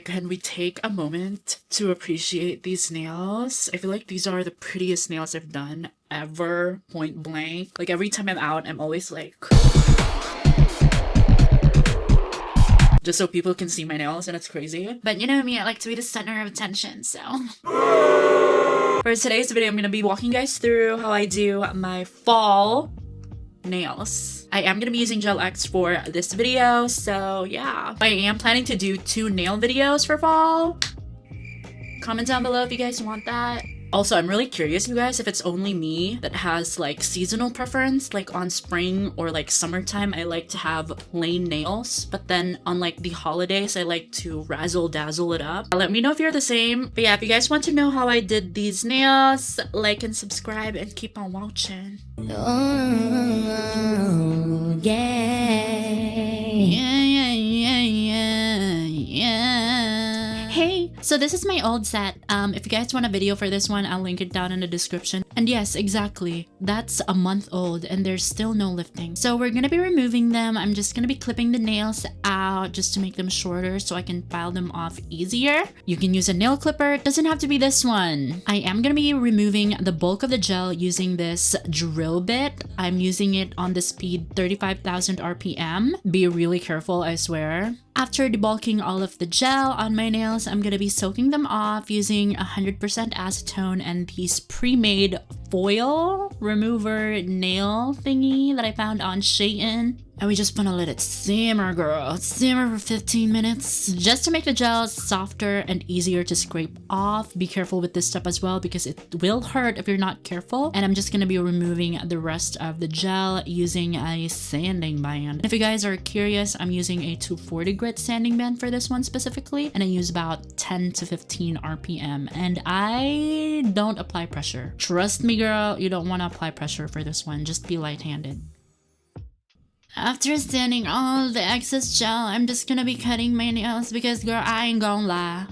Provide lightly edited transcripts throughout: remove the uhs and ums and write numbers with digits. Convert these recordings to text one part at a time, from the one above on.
can we take a moment to appreciate these nails? I feel like these are the prettiest nails I've done ever, point blank. Like every time I'm out, I'm always like, just so people can see my nails, and it's crazy. But you know me, I like to be the center of attention, so. For today's video, I'm gonna be walking you guys through how I do my fall nails. I am gonna be using Gel X for this video, so yeah. I am planning to do 2 nail videos for fall. Comment down below if you guys want that. Also, I'm really curious, you guys, if it's only me that has like seasonal preference, like on spring or like summertime, I like to have plain nails, but then on like the holidays, I like to razzle dazzle it up. Let me know if you're the same. But yeah, if you guys want to know how I did these nails, like and subscribe and keep on watching. Oh, yeah. Hey, so this is my old set. If you guys want a video for this one, I'll link it down in the description. And yes, exactly. That's a month old and there's still no lifting. So we're gonna be removing them. I'm just gonna be clipping the nails out just to make them shorter so I can file them off easier. You can use a nail clipper. It doesn't have to be this one. I am gonna be removing the bulk of the gel using this drill bit. I'm using it on the speed 35,000 RPM. Be really careful, I swear. After debulking all of the gel on my nails, I'm gonna be soaking them off using 100% acetone and these pre-made foil remover nail thingy that I found on Shein. And we just wanna let it simmer, girl. Simmer for 15 minutes. Just to make the gel softer and easier to scrape off. Be careful with this step as well because it will hurt if you're not careful. And I'm just gonna be removing the rest of the gel using a sanding band. If you guys are curious, I'm using a 240 grit sanding band for this one specifically. And I use about 10 to 15 RPM. And I don't apply pressure. Trust me, girl, you don't wanna apply pressure for this one. Just be light-handed. After sanding all the excess gel, I'm just gonna be cutting my nails because, girl, I ain't gonna lie.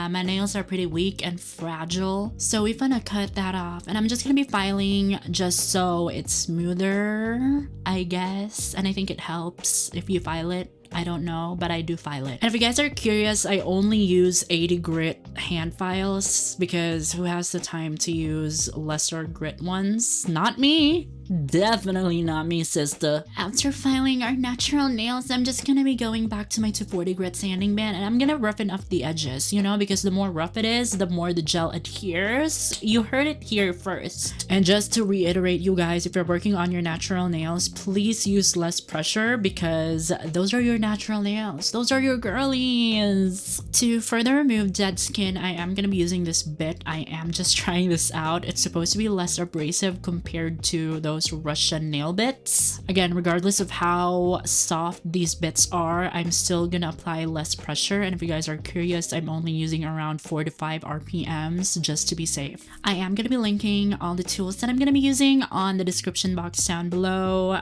My nails are pretty weak and fragile. So we're gonna cut that off. And I'm just gonna be filing just so it's smoother, I guess. And I think it helps if you file it. I don't know, but I do file it. And if you guys are curious, I only use 80 grit hand files because who has the time to use lesser grit ones? Not me. Definitely not me, sister. After filing our natural nails, I'm just gonna be going back to my 240 grit sanding band and I'm gonna roughen up the edges, you know, because the more rough it is, the more the gel adheres. You heard it here first. And just to reiterate, you guys, if you're working on your natural nails, please use less pressure because those are your natural nails. Those are your girlies. To further remove dead skin, I am gonna be using this bit. I am just trying this out. It's supposed to be less abrasive compared to those Russian nail bits. Again, regardless of how soft these bits are, I'm still gonna apply less pressure. And if you guys are curious, I'm only using around 4 to 5 RPMs just to be safe. I am gonna be linking all the tools that I'm gonna be using on the description box down below.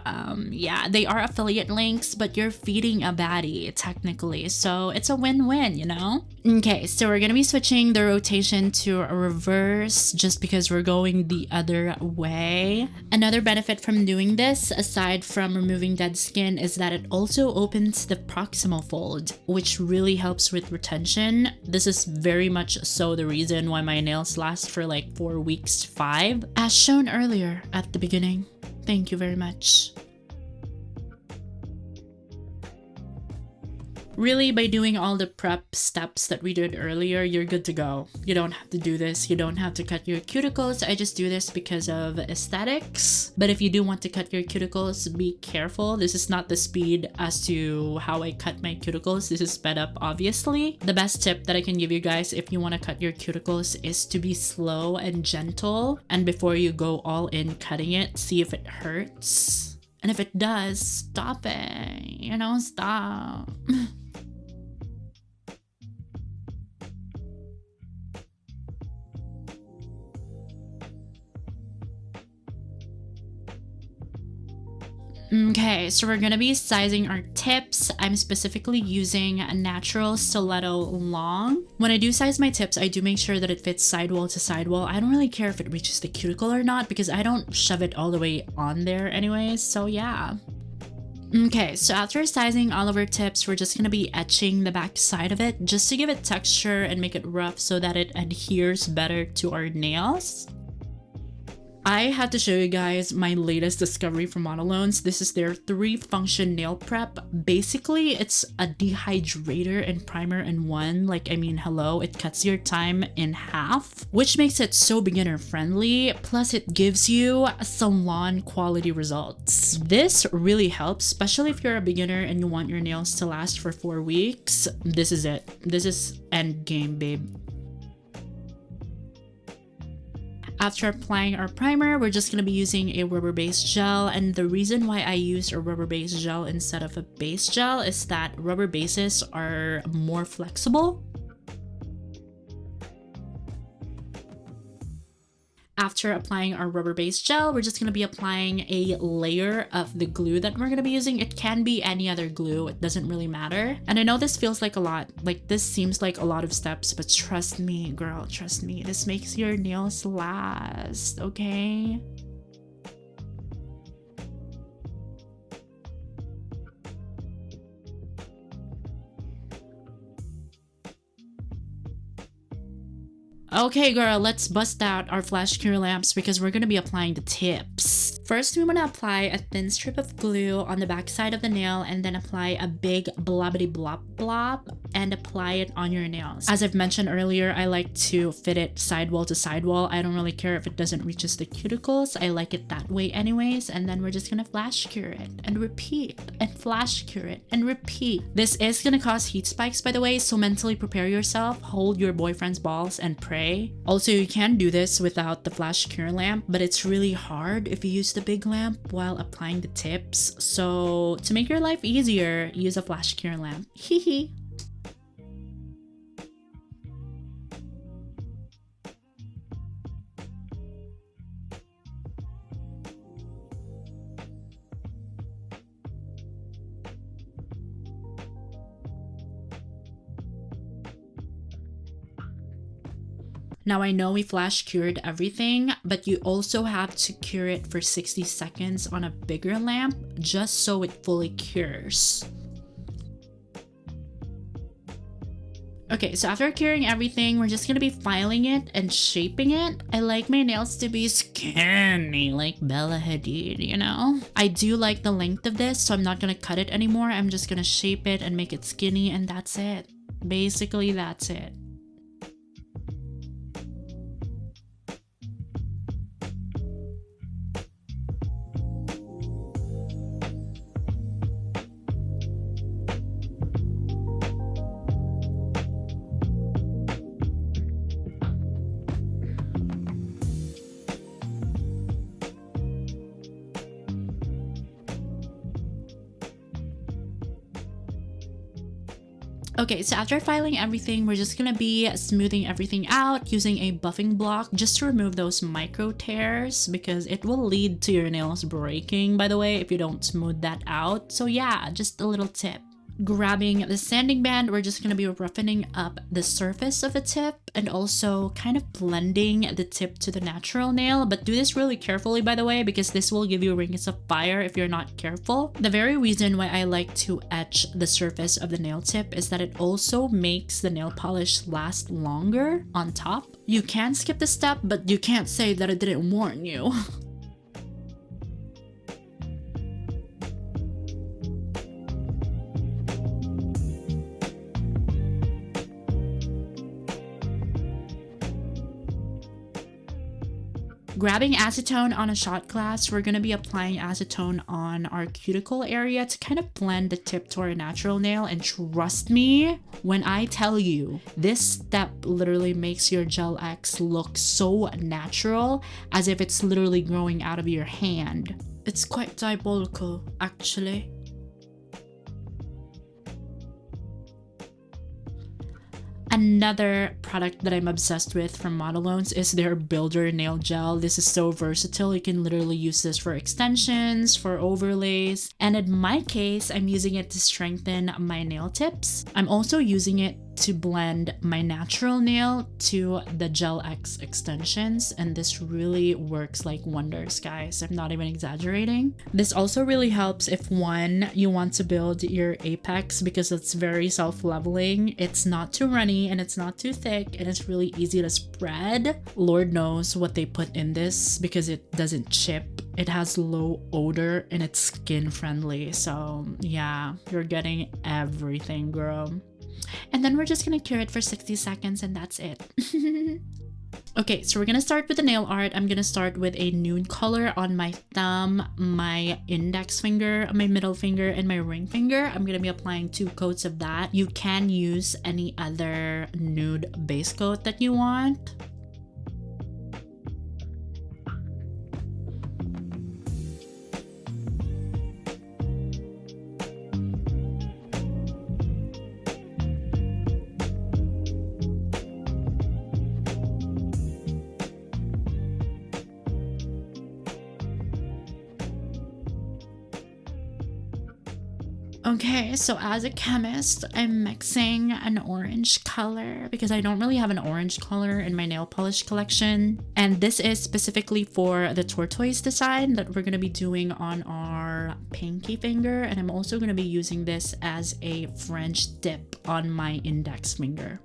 Yeah, they are affiliate links, but you're feeding a baddie technically, so it's a win-win, you know? Okay, so we're gonna be switching the rotation to a reverse just because we're going the other way. Another benefit from doing this, aside from removing dead skin, is that it also opens the proximal fold, which really helps with retention. This is very much so the reason why my nails last for like 4 weeks to 5, as shown earlier at the beginning. Thank you very much. Really, by doing all the prep steps that we did earlier, you're good to go. You don't have to do this. You don't have to cut your cuticles. I just do this because of aesthetics. But if you do want to cut your cuticles, be careful. This is not the speed as to how I cut my cuticles. This is sped up, obviously. The best tip that I can give you guys if you want to cut your cuticles is to be slow and gentle. And before you go all in cutting it, see if it hurts. And if it does, stop it. You know, stop. Okay, so we're gonna be sizing our tips. I'm specifically using a natural stiletto long. When I do size my tips, I do make sure that it fits sidewall to sidewall. I don't really care if it reaches the cuticle or not because I don't shove it all the way on there anyways, so yeah. Okay, so after sizing all of our tips, we're just gonna be etching the back side of it just to give it texture and make it rough so that it adheres better to our nails. I had to show you guys my latest discovery from Modelones. This is their 3-function nail prep. Basically, it's a dehydrator and primer in one. Like, I mean, hello, it cuts your time in half, which makes it so beginner friendly. Plus, it gives you salon quality results. This really helps, especially if you're a beginner and you want your nails to last for 4 weeks. This is it. This is end game, babe. After applying our primer, we're just going to be using a rubber-based gel, and the reason why I used a rubber-based gel instead of a base gel is that rubber bases are more flexible. After applying our rubber-based gel, we're just going to be applying a layer of the glue that we're going to be using. It can be any other glue, it doesn't really matter. And I know this feels like a lot, like this seems like a lot of steps, but trust me, girl, trust me, this makes your nails last, okay? Okay, girl, let's bust out our flash cure lamps because we're going to be applying the tips. First, we want to apply a thin strip of glue on the back side of the nail and then apply a big blobbity blob blob and apply it on your nails. As I've mentioned earlier, I like to fit it sidewall to sidewall. I don't really care if it doesn't reach the cuticles. I like it that way anyways. And then we're just going to flash cure it and repeat and flash cure it and repeat. This is going to cause heat spikes, by the way, so mentally prepare yourself, hold your boyfriend's balls and pray. Also, you can do this without the flash cure lamp, but it's really hard if you use the big lamp while applying the tips. So to make your life easier, use a flash cure lamp. Hee. Now I know we flash cured everything, but you also have to cure it for 60 seconds on a bigger lamp just so it fully cures. Okay, so after curing everything, we're just gonna be filing it and shaping it. I like my nails to be skinny like Bella Hadid, you know? I do like the length of this, so I'm not gonna cut it anymore. I'm just gonna shape it and make it skinny, and that's it. Basically, that's it. Okay, so after filing everything, we're just gonna be smoothing everything out using a buffing block just to remove those micro tears because it will lead to your nails breaking, by the way, if you don't smooth that out. So yeah, just a little tip. Grabbing the sanding band, we're just going to be roughening up the surface of the tip and also kind of blending the tip to the natural nail. But do this really carefully, by the way, because this will give you rings of fire if you're not careful. The very reason why I like to etch the surface of the nail tip is that it also makes the nail polish last longer on top. You can skip the step, but you can't say that I didn't warn you. Grabbing acetone on a shot glass, we're going to be applying acetone on our cuticle area to kind of blend the tip to our natural nail. And trust me when I tell you, this step literally makes your Gel X look so natural, as if it's literally growing out of your hand. It's quite diabolical, actually. Another product that I'm obsessed with from Modelones is their Builder Nail Gel. This is so versatile. You can literally use this for extensions, for overlays, and in my case, I'm using it to strengthen my nail tips. I'm also using it to blend my natural nail to the Gel X extensions, and this really works like wonders, guys. I'm not even exaggerating. This also really helps if one, you want to build your apex because it's very self-leveling. It's not too runny and it's not too thick and it's really easy to spread. Lord knows what they put in this because it doesn't chip. It has low odor and it's skin friendly. So yeah, you're getting everything, girl. And then we're just gonna cure it for 60 seconds and that's it. Okay, so we're gonna start with the nail art. I'm gonna start with a nude color on my thumb, my index finger, my middle finger, and my ring finger. I'm gonna be applying 2 coats of that. You can use any other nude base coat that you want. Okay, so as a chemist, I'm mixing an orange color because I don't really have an orange color in my nail polish collection. And this is specifically for the tortoise design that we're going to be doing on our pinky finger. And I'm also going to be using this as a French tip on my index finger.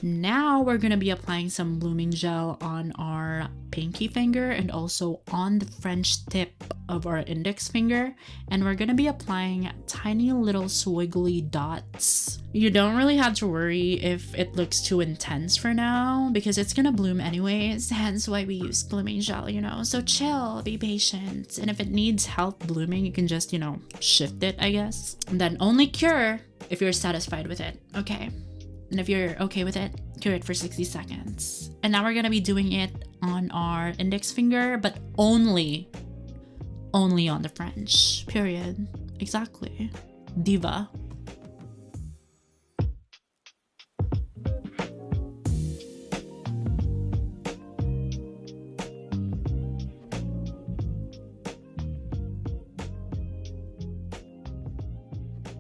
Now we're going to be applying some blooming gel on our pinky finger and also on the French tip of our index finger. And we're going to be applying tiny little swiggly dots. You don't really have to worry if it looks too intense for now because it's going to bloom anyways. Hence why we use blooming gel, you know. So chill, be patient. And if it needs help blooming, you can just, you know, shift it, I guess. And then only cure if you're satisfied with it. Okay. And if you're okay with it, cure it for 60 seconds. And now we're gonna be doing it on our index finger, but only on the French, period. Exactly. Diva.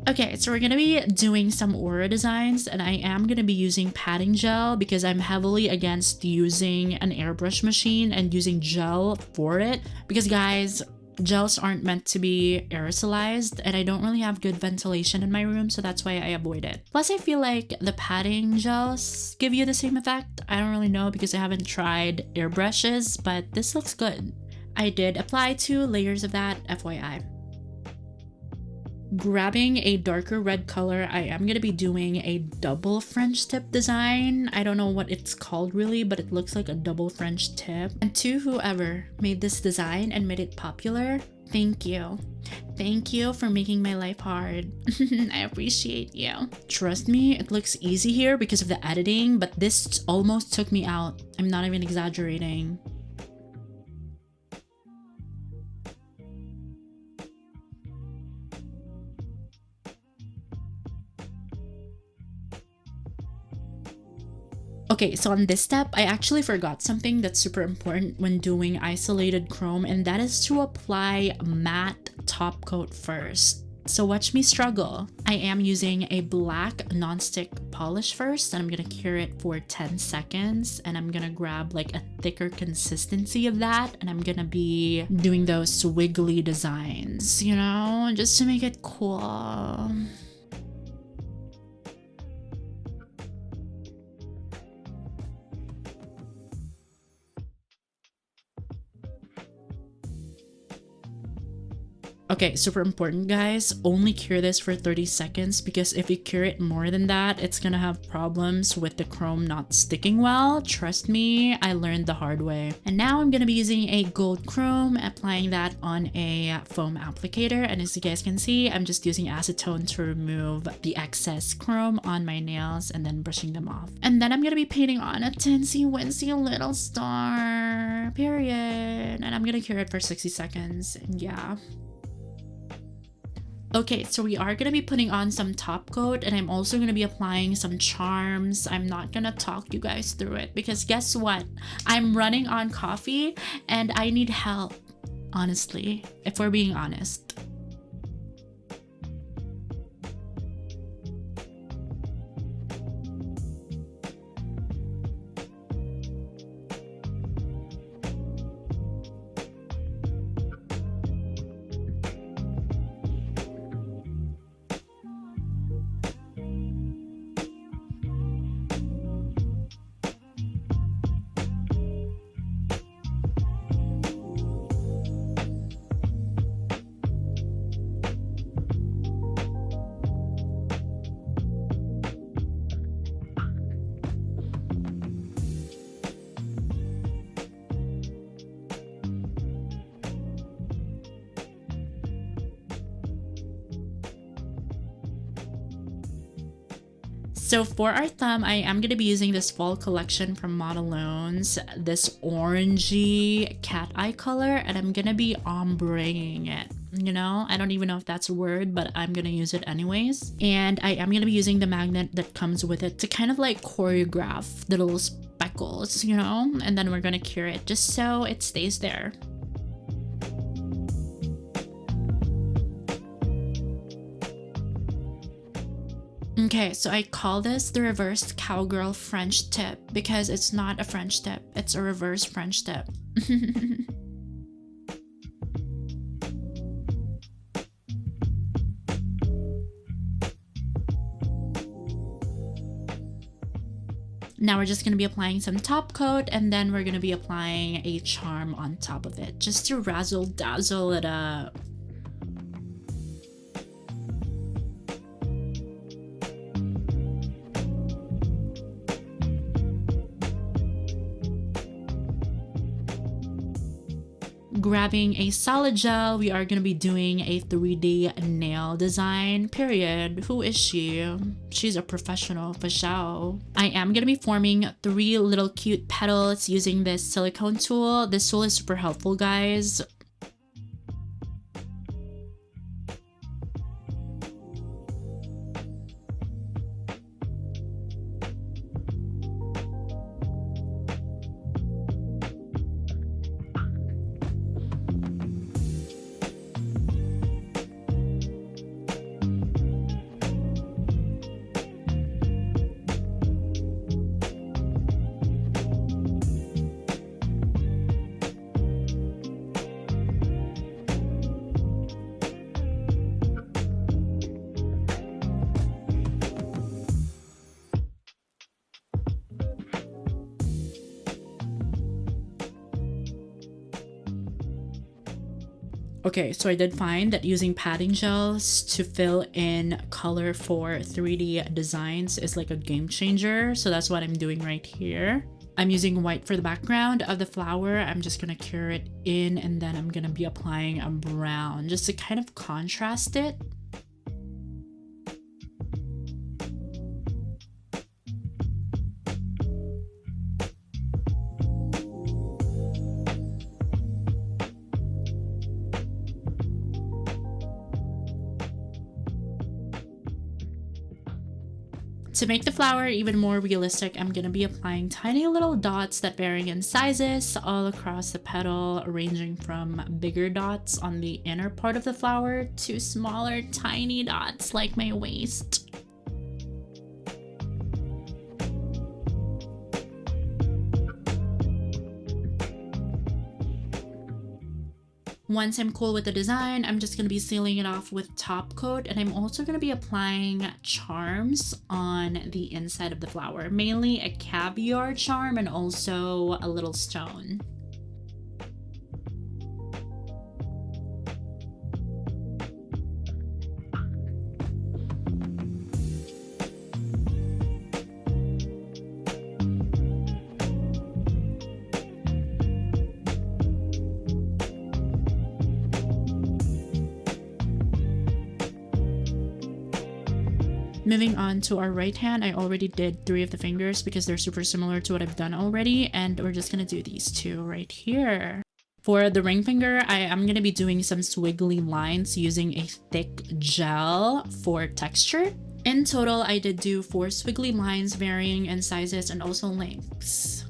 Okay, so we're gonna be doing some aura designs and I am gonna be using padding gel because I'm heavily against using an airbrush machine and using gel for it because guys, gels aren't meant to be aerosolized and I don't really have good ventilation in my room, so that's why I avoid it. Plus I feel like the padding gels give you the same effect. I don't really know because I haven't tried airbrushes, but this looks good. I did apply 2 layers of that, FYI. Grabbing a darker red color, I am going to be doing a double French tip design. I don't know what it's called really, but it looks like a double French tip. And to whoever made this design and made it popular, thank you. Thank you for making my life hard. I appreciate you. Trust me, it looks easy here because of the editing, but this almost took me out. I'm not even exaggerating. Okay, so on this step, I actually forgot something that's super important when doing isolated chrome, and that is to apply matte top coat first. So watch me struggle. I am using a black non-stick polish first, and I'm gonna cure it for 10 seconds, and I'm gonna grab like a thicker consistency of that, and I'm gonna be doing those swiggly designs, you know, just to make it cool. Okay, super important guys, only cure this for 30 seconds because if you cure it more than that, it's gonna have problems with the chrome not sticking well. Trust me, I learned the hard way. And now I'm gonna be using a gold chrome, applying that on a foam applicator. And as you guys can see, I'm just using acetone to remove the excess chrome on my nails and then brushing them off. And then I'm gonna be painting on a teensy wincy little star, period. And I'm gonna cure it for 60 seconds, and yeah. Okay, so we are going to be putting on some top coat, and I'm also going to be applying some charms. I'm not going to talk you guys through it because guess what? I'm running on coffee and I need help, honestly, if we're being honest. So for our thumb, I am going to be using this fall collection from Modelones, this orangey cat eye color, and I'm going to be ombreing it. You know, I don't even know if that's a word, but I'm going to use it anyways. And I am going to be using the magnet that comes with it to kind of like choreograph the little speckles, you know, and then we're going to cure it just so it stays there. Okay, so I call this the reversed cowgirl French tip because it's not a French tip, it's a reverse French tip. Now we're just going to be applying some top coat, and then we're going to be applying a charm on top of it just to razzle dazzle it up. Grabbing a solid gel, we are going to be doing a 3D nail design, period. Who is she? She's a professional for sure. I am going to be forming 3 little cute petals using this silicone tool. This tool is super helpful, guys. Okay, so I did find that using padding gels to fill in color for 3D designs is like a game changer. So that's what I'm doing right here. I'm using white for the background of the flower. I'm just gonna cure it in, and then I'm gonna be applying a brown just to kind of contrast it. To make the flower even more realistic, I'm going to be applying tiny little dots that vary in sizes all across the petal, ranging from bigger dots on the inner part of the flower to smaller tiny dots like my waist. Once I'm cool with the design, I'm just going to be sealing it off with top coat, and I'm also going to be applying charms on the inside of the flower, mainly a caviar charm and also a little stone. Moving on to our right hand, I already did 3 of the fingers because they're super similar to what I've done already, and we're just gonna do these 2 right here. For the ring finger, I am gonna be doing some swiggly lines using a thick gel for texture. In total, I did do 4 swiggly lines varying in sizes and also lengths.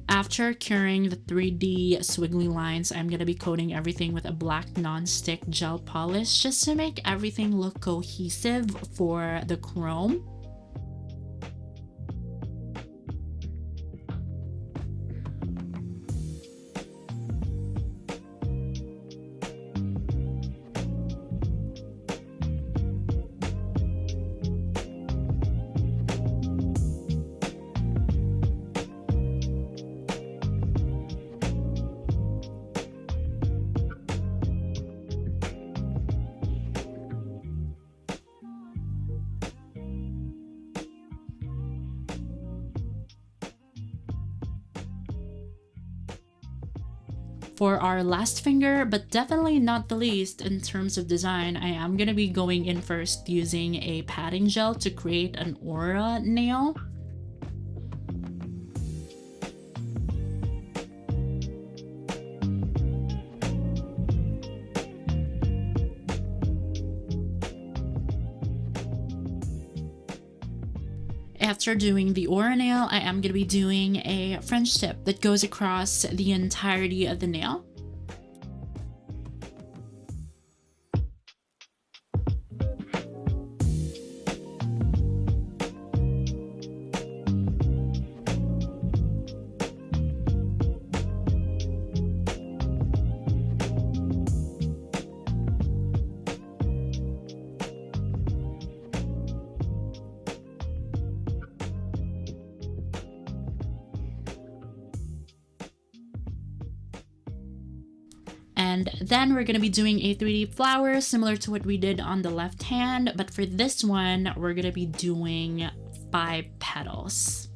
After curing the 3D swiggly lines, I'm going to be coating everything with a black non-stick gel polish just to make everything look cohesive for the chrome. For our last finger, but definitely not the least in terms of design, I am going to be going in first using a padding gel to create an aura nail. After doing the aura nail, I am going to be doing a French tip that goes across the entirety of the nail. And then we're going to be doing a 3D flower similar to what we did on the left hand, but for this one, we're going to be doing 5 petals.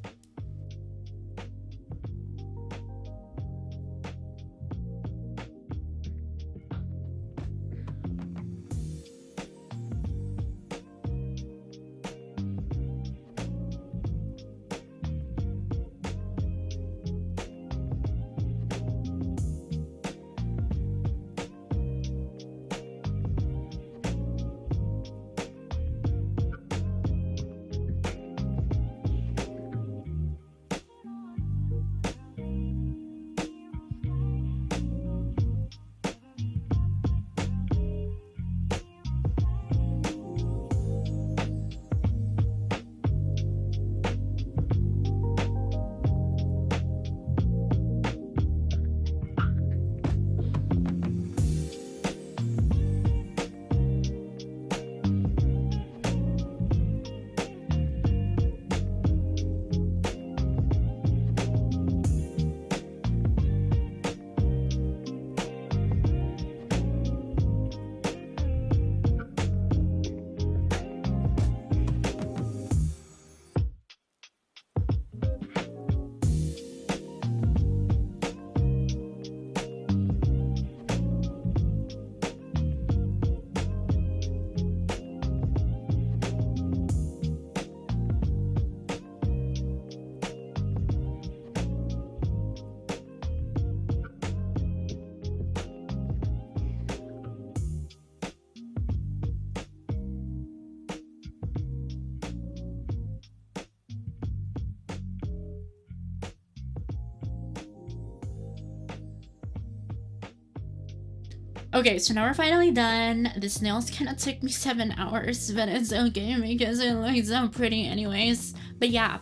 Okay, so now we're finally done. This nails kind of took me 7 hours, but it's okay because it looks so pretty anyways. But yeah,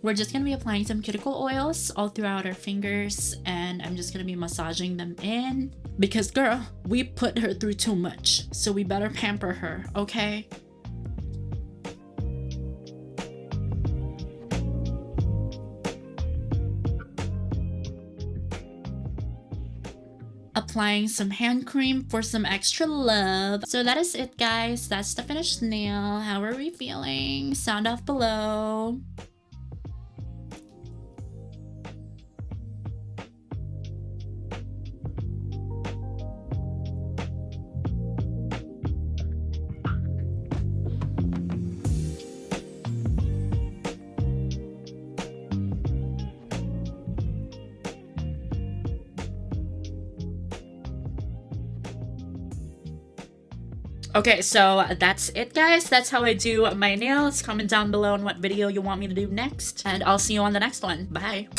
we're just gonna be applying some cuticle oils all throughout our fingers, and I'm just gonna be massaging them in because girl, we put her through too much, so we better pamper her, okay? applying some hand cream for some extra love. So that is it, guys. That's the finished nail. How are we feeling? Sound off below. Okay, so that's it, guys. That's how I do my nails. Comment down below on what video you want me to do next, and I'll see you on the next one. Bye.